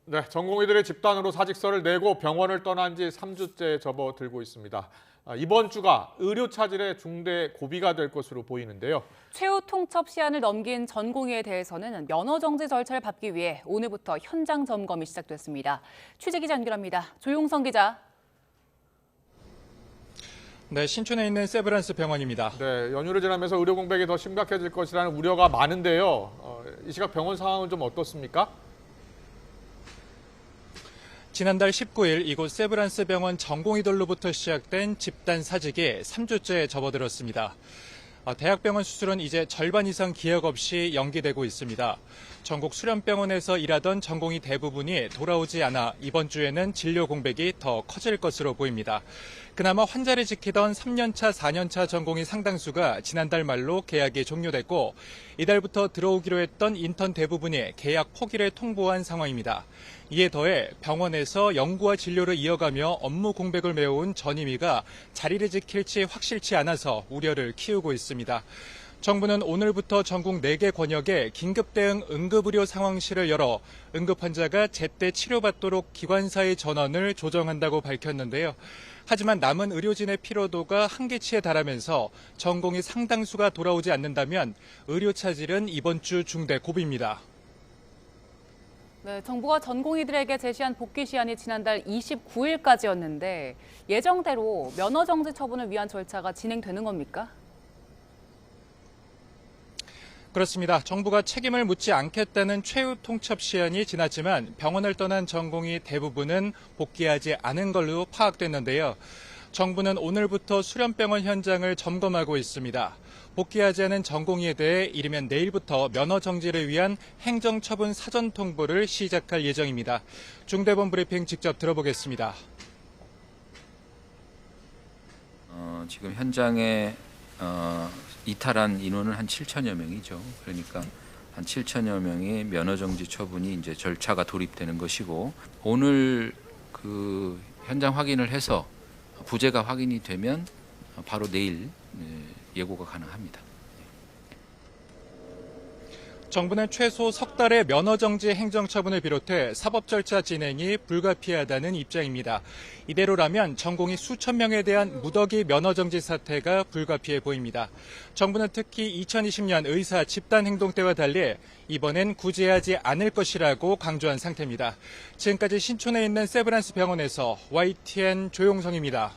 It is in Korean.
네, 전공의들의 집단으로 사직서를 내고 병원을 떠난 지 3주째 접어들고 있습니다. 이번 주가 의료 차질의 중대 고비가 될 것으로 보이는데요. 최후 통첩 시한을 넘긴 전공의에 대해서는 면허 정지 절차를 밟기 위해 오늘부터 현장 점검이 시작됐습니다. 취재기자 연결합니다. 조용성 기자. 네, 신촌에 있는 세브란스 병원입니다. 네, 연휴를 지나면서 의료 공백이 더 심각해질 것이라는 우려가 많은데요. 이 시각 병원 상황은 좀 어떻습니까? 지난달 19일 이곳 세브란스 병원 전공의들로부터 시작된 집단 사직이 3주째 접어들었습니다. 대학병원 수술은 이제 절반 이상 기약 없이 연기되고 있습니다. 전국 수련병원에서 일하던 전공의 대부분이 돌아오지 않아 이번 주에는 진료 공백이 더 커질 것으로 보입니다. 그나마 환자를 지키던 3년차, 4년차 전공의 상당수가 지난달 말로 계약이 종료됐고 이달부터 들어오기로 했던 인턴 대부분이 계약 포기를 통보한 상황입니다. 이에 더해 병원에서 연구와 진료를 이어가며 업무 공백을 메워온 전임의가 자리를 지킬지 확실치 않아서 우려를 키우고 있습니다. 정부는 오늘부터 전국 4개 권역에 긴급대응 응급의료 상황실을 열어 응급 환자가 제때 치료받도록 기관사의 전원을 조정한다고 밝혔는데요. 하지만 남은 의료진의 피로도가 한계치에 달하면서 전공의 상당수가 돌아오지 않는다면 의료 차질은 이번 주 중대 고비입니다. 네, 정부가 전공의들에게 제시한 복귀 시한이 지난달 29일까지였는데 예정대로 면허 정지 처분을 위한 절차가 진행되는 겁니까? 그렇습니다. 정부가 책임을 묻지 않겠다는 최후 통첩 시한이 지났지만 병원을 떠난 전공의 대부분은 복귀하지 않은 걸로 파악됐는데요. 정부는 오늘부터 수련병원 현장을 점검하고 있습니다. 복귀하지 않은 전공의에 대해 이르면 내일부터 면허 정지를 위한 행정처분 사전 통보를 시작할 예정입니다. 중대본 브리핑 직접 들어보겠습니다. 지금 현장에 이탈한 인원은 한 7천여 명이죠. 그러니까 한 7천여 명의 면허 정지 처분이 이제 절차가 돌입되는 것이고 오늘 그 현장 확인을 해서 부재가 확인이 되면 바로 내일 예고가 가능합니다. 정부는 최소 석 달의 면허 정지 행정처분을 비롯해 사법 절차 진행이 불가피하다는 입장입니다. 이대로라면 전공의 수천 명에 대한 무더기 면허 정지 사태가 불가피해 보입니다. 정부는 특히 2020년 의사 집단 행동 때와 달리 이번엔 구제하지 않을 것이라고 강조한 상태입니다. 지금까지 신촌에 있는 세브란스 병원에서 YTN 조용성입니다.